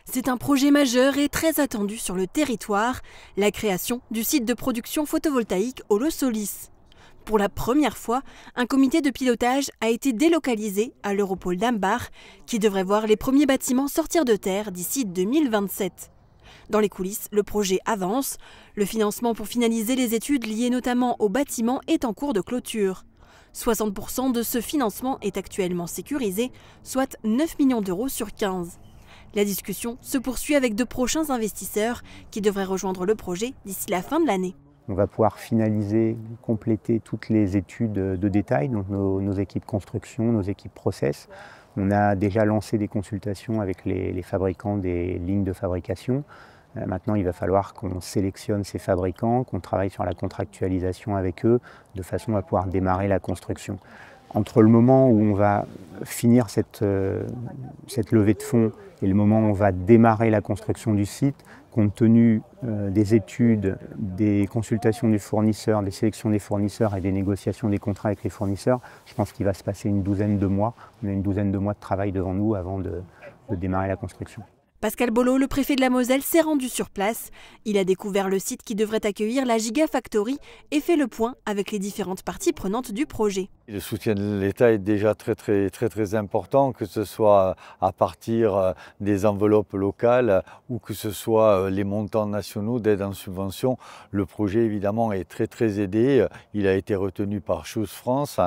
C'est un projet majeur et très attendu sur le territoire, la création du site de production photovoltaïque Holosolis. Pour la première fois, un comité de pilotage a été délocalisé à l'Europole d'Ambach, qui devrait voir les premiers bâtiments sortir de terre d'ici 2027. Dans les coulisses, le projet avance. Le financement pour finaliser les études liées notamment au bâtiment est en cours de clôture. 60% de ce financement est actuellement sécurisé, soit 9 millions d'euros sur 15. La discussion se poursuit avec de prochains investisseurs qui devraient rejoindre le projet d'ici la fin de l'année. On va pouvoir finaliser, compléter toutes les études de détail, donc nos équipes construction, nos équipes process. On a déjà lancé des consultations avec les fabricants des lignes de fabrication. Maintenant, il va falloir qu'on sélectionne ces fabricants, qu'on travaille sur la contractualisation avec eux, de façon à pouvoir démarrer la construction. Entre le moment où on va finir cette levée de fonds et le moment où on va démarrer la construction du site, compte tenu des études, des consultations du fournisseur, des sélections des fournisseurs et des négociations des contrats avec les fournisseurs, je pense qu'il va se passer une douzaine de mois. On a une douzaine de mois de travail devant nous avant de démarrer la construction. Pascal Bollot, le préfet de la Moselle, s'est rendu sur place. Il a découvert le site qui devrait accueillir la Gigafactory et fait le point avec les différentes parties prenantes du projet. Le soutien de l'État est déjà très important, que ce soit à partir des enveloppes locales ou que ce soit les montants nationaux d'aide en subvention. Le projet évidemment est très aidé. Il a été retenu par Chose France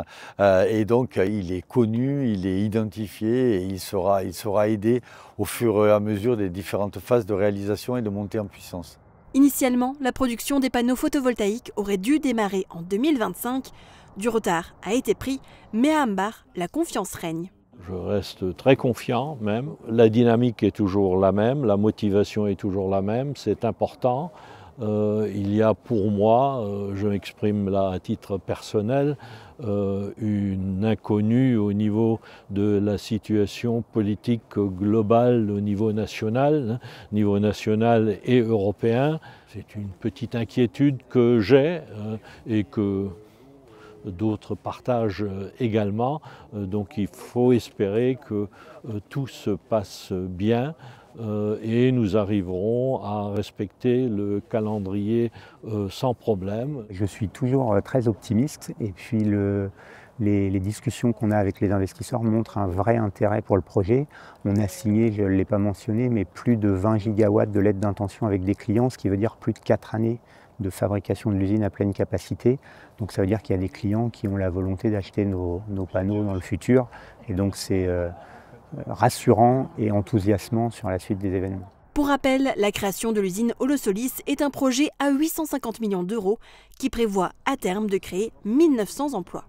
et donc il est connu, il est identifié et il sera aidé au fur et à mesure des différentes phases de réalisation et de montée en puissance. Initialement, la production des panneaux photovoltaïques aurait dû démarrer en 2025. Du retard a été pris, mais à Ambach, la confiance règne. Je reste très confiant même. La dynamique est toujours la même, la motivation est toujours la même, c'est important. Il y a pour moi, je m'exprime là à titre personnel, une inconnue au niveau de la situation politique globale au niveau national et européen. C'est une petite inquiétude que j'ai et que d'autres partagent également. Donc il faut espérer que tout se passe bien et nous arriverons à respecter le calendrier sans problème. Je suis toujours très optimiste et puis les discussions qu'on a avec les investisseurs montrent un vrai intérêt pour le projet. On a signé, je ne l'ai pas mentionné, mais plus de 20 gigawatts de lettres d'intention avec des clients, ce qui veut dire plus de 4 années de fabrication de l'usine à pleine capacité. Donc ça veut dire qu'il y a des clients qui ont la volonté d'acheter nos panneaux dans le futur. Et donc c'est rassurant et enthousiasmant sur la suite des événements. Pour rappel, la création de l'usine Holosolis est un projet à 850 millions d'euros qui prévoit à terme de créer 1900 emplois.